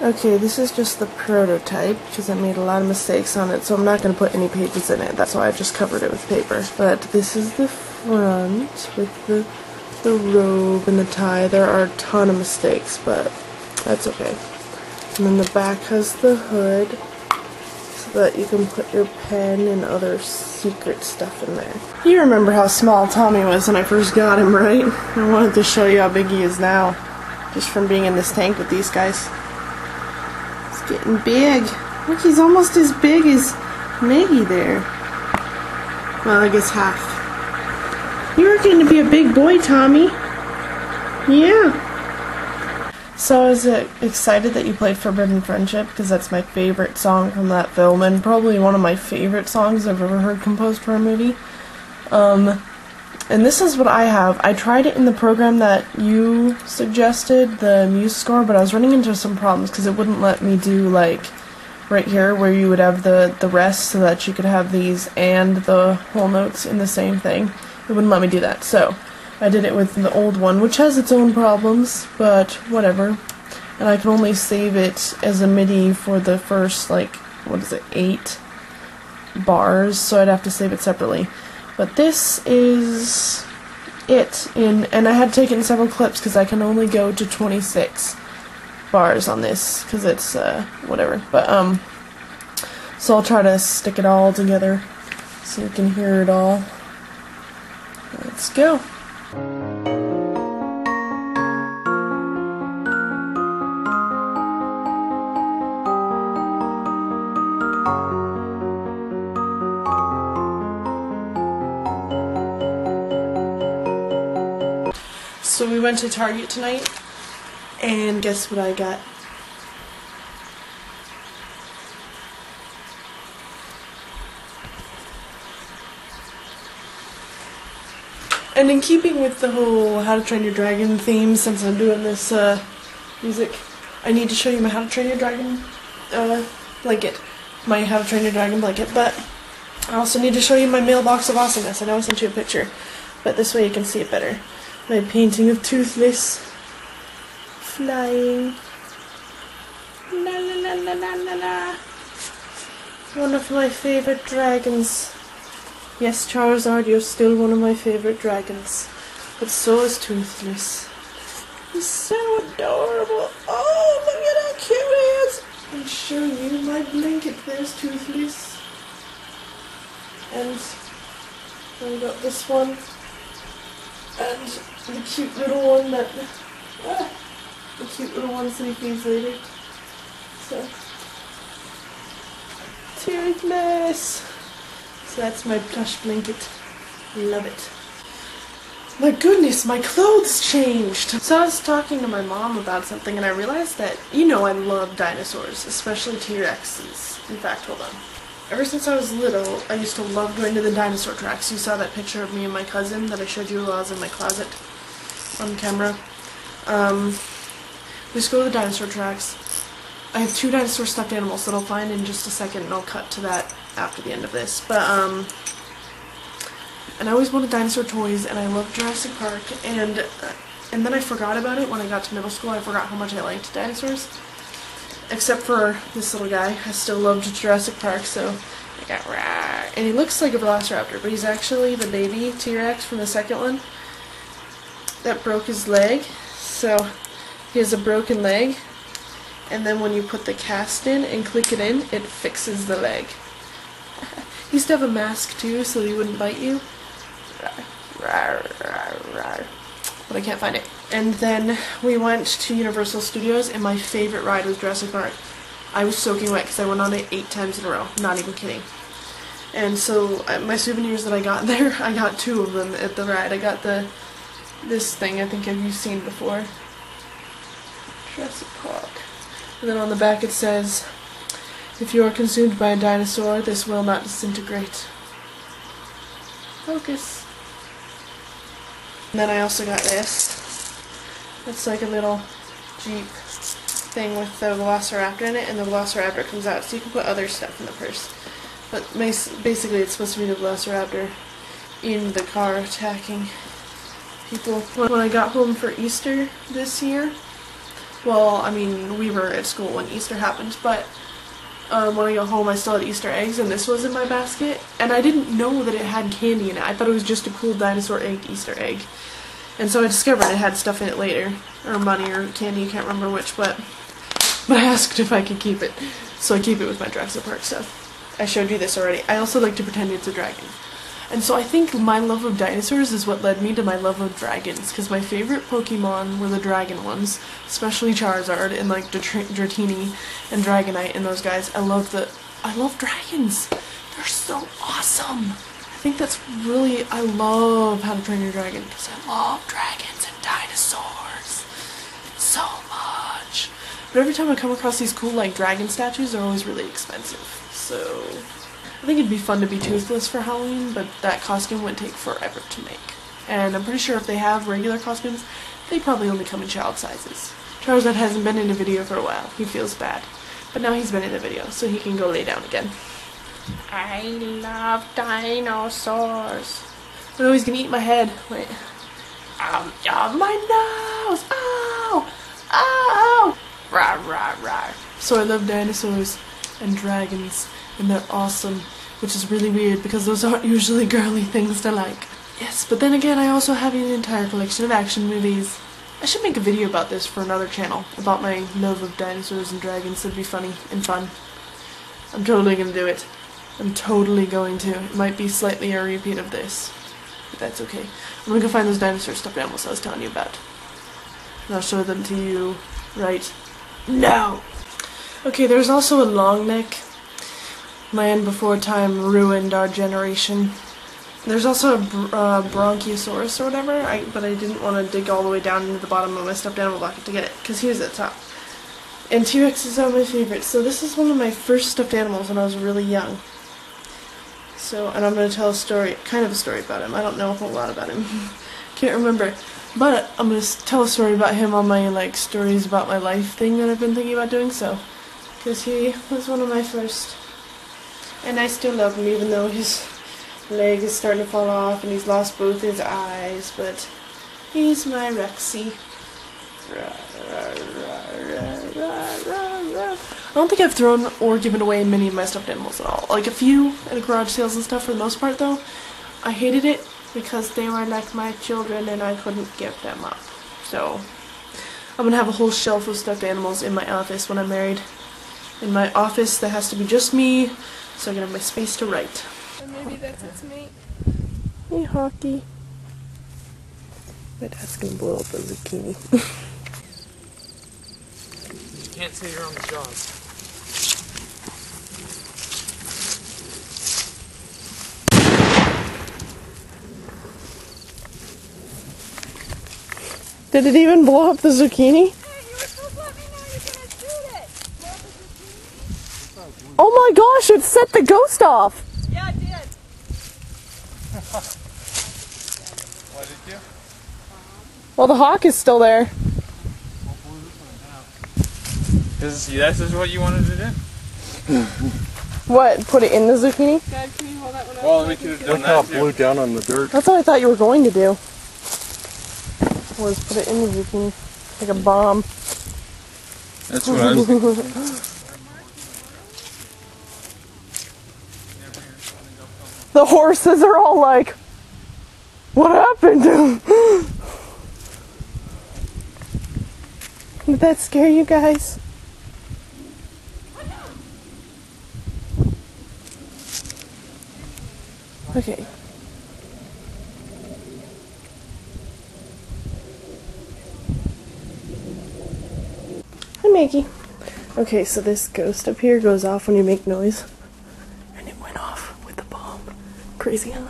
Okay, this is just the prototype because I made a lot of mistakes on it, so I'm not going to put any pages in it. That's why I just covered it with paper. But this is the front with the robe and the tie. There are a ton of mistakes, but that's okay. And then the back has the hood so that you can put your pen and other secret stuff in there. You remember how small Tommy was when I first got him, right? I wanted to show you how big he is now, just from being in this tank with these guys. Getting big. Look, he's almost as big as Maggie there. Well, I guess half. You're getting to be a big boy, Tommy. Yeah. So I was excited that you played Forbidden Friendship because that's my favorite song from that film and probably one of my favorite songs I've ever heard composed for a movie. And this is what I have. I tried it in the program that you suggested, the Muse score, but I was running into some problems because it wouldn't let me do, like, right here where you would have the rest so that you could have these and the whole notes in the same thing. It wouldn't let me do that, so I did it with the old one, which has its own problems, but whatever. And I can only save it as a MIDI for the first, like, 8 bars, so I'd have to save it separately. But this is it, and I had taken several clips because I can only go to 26 bars on this because it's whatever. But so I'll try to stick it all together so you can hear it all. Let's go. So we went to Target tonight, and guess what I got? And in keeping with the whole How to Train Your Dragon theme, since I'm doing this music, I need to show you my How to Train Your Dragon blanket. My How to Train Your Dragon blanket, but I also need to show you my mailbox of awesomeness. I know I sent you a picture, but this way you can see it better. My painting of Toothless flying. La la la la la la la. One of my favorite dragons. Yes, Charizard, you're still one of my favorite dragons. But so is Toothless. He's so adorable. Oh, look at how cute he is. I'll show you my blanket. There's Toothless. And I got this one. And the cute little one that, the cute little ones that he feeds later. So, Toothless! So that's my plush blanket. Love it. My goodness, my clothes changed! So I was talking to my mom about something and I realized that, you know, I love dinosaurs, especially T-Rexes. In fact, hold on. Ever since I was little, I used to love going to the dinosaur tracks. You saw that picture of me and my cousin that I showed you while I was in my closet on camera. We just go to the dinosaur tracks. I have 2 dinosaur stuffed animals that I'll find in just a second, and I'll cut to that after the end of this. But, and I always wanted dinosaur toys, and I loved Jurassic Park, and then I forgot about it when I got to middle school. I forgot how much I liked dinosaurs. Except for this little guy. I still loved Jurassic Park, so I got rah. And he looks like a velociraptor, but he's actually the baby T-Rex from the second one that broke his leg. So he has a broken leg, and then when you put the cast in and click it in, it fixes the leg. He used to have a mask too, so he wouldn't bite you. But I can't find it. And then we went to Universal Studios, and my favorite ride was Jurassic Park. I was soaking wet because I went on it 8 times in a row. Not even kidding. And so my souvenirs that I got there, I got 2 of them at the ride. I got this thing I think you've seen before. Jurassic Park. And then on the back it says, if you are consumed by a dinosaur, this will not disintegrate. Focus. And then I also got this. It's like a little Jeep thing with the Velociraptor in it, and the Velociraptor comes out, so you can put other stuff in the purse. But basically it's supposed to be the Velociraptor in the car attacking people. When I got home for Easter this year, Well, I mean, we were at school when Easter happened, but when I got home I still had Easter eggs, and this was in my basket, and I didn't know that it had candy in it. I thought it was just a cool dinosaur egg Easter egg. And so I discovered it had stuff in it later, or money or candy, I can't remember which, but I asked if I could keep it, so I keep it with my Jurassic Park stuff. I showed you this already. I also like to pretend it's a dragon. And so I think my love of dinosaurs is what led me to my love of dragons, because my favorite Pokemon were the dragon ones, especially Charizard and like Dratini and Dragonite and those guys. I love dragons. They're so awesome. I think that's really, I love How to Train Your Dragon, because I love dragons and dinosaurs so much. But every time I come across these cool like dragon statues, they're always really expensive. So I think it'd be fun to be toothless for Halloween, but that costume would take forever to make. And I'm pretty sure if they have regular costumes, they probably only come in child sizes. Charizard hasn't been in a video for a while. He feels bad. But now he's been in a video, so he can go lay down again. I love dinosaurs. Oh, he's gonna eat my head. Wait. Ow, my nose! Ow! Ow! Rah, rah, rah. So I love dinosaurs and dragons, and they're awesome, which is really weird because those aren't usually girly things to like. Yes, but then again, I also have an entire collection of action movies. I should make a video about this for another channel, about my love of dinosaurs and dragons. It'd be funny and fun. I'm totally gonna do it. I'm totally going to. It might be slightly a repeat of this, but that's okay. I'm gonna go find those dinosaur stuffed animals I was telling you about. And I'll show them to you right now. Okay, there's also a long neck. Land before time ruined our generation. There's also a Bronchiosaurus or whatever, but I didn't want to dig all the way down into the bottom of my stuffed animal bucket to get it, because he was at the top. And T-Rexes are my favorite. So this is one of my first stuffed animals when I was really young. So, and I'm going to tell a story, kind of a story about him. I don't know a whole lot about him. Can't remember. But I'm going to tell a story about him on my, like, stories about my life thing that I've been thinking about doing, so. Because he was one of my first. And I still love him, even though his leg is starting to fall off and he's lost both his eyes, but he's my Rexy. I don't think I've thrown or given away many of my stuffed animals at all. Like a few at garage sales and stuff for the most part though. I hated it because they were like my children and I couldn't give them up. So I'm gonna have a whole shelf of stuffed animals in my office when I'm married. In my office that has to be just me, so I can have my space to write. And maybe that's its mate. Hey Hockey. My dad's gonna blow up a zucchini. You can't say you're on the job. Did it even blow up the zucchini? Hey, you were supposed to let me know you're gonna shoot it. Oh my gosh, it set the ghost off! Yeah, it did. What did you? Well, the hawk is still there. This is what you wanted to do? What, put it in the zucchini? Dad, can you hold that one up? Well, we could have done Look how that it blew too. down on the dirt. That's what I thought you were going to do. Was put it in the zucchini. Like a bomb. That's what I was thinking. The horses are all like, what happened? Did that scare you guys? Okay. Hi, Maggie. Okay, so this ghost up here goes off when you make noise. And it went off with the bomb. Crazy, huh?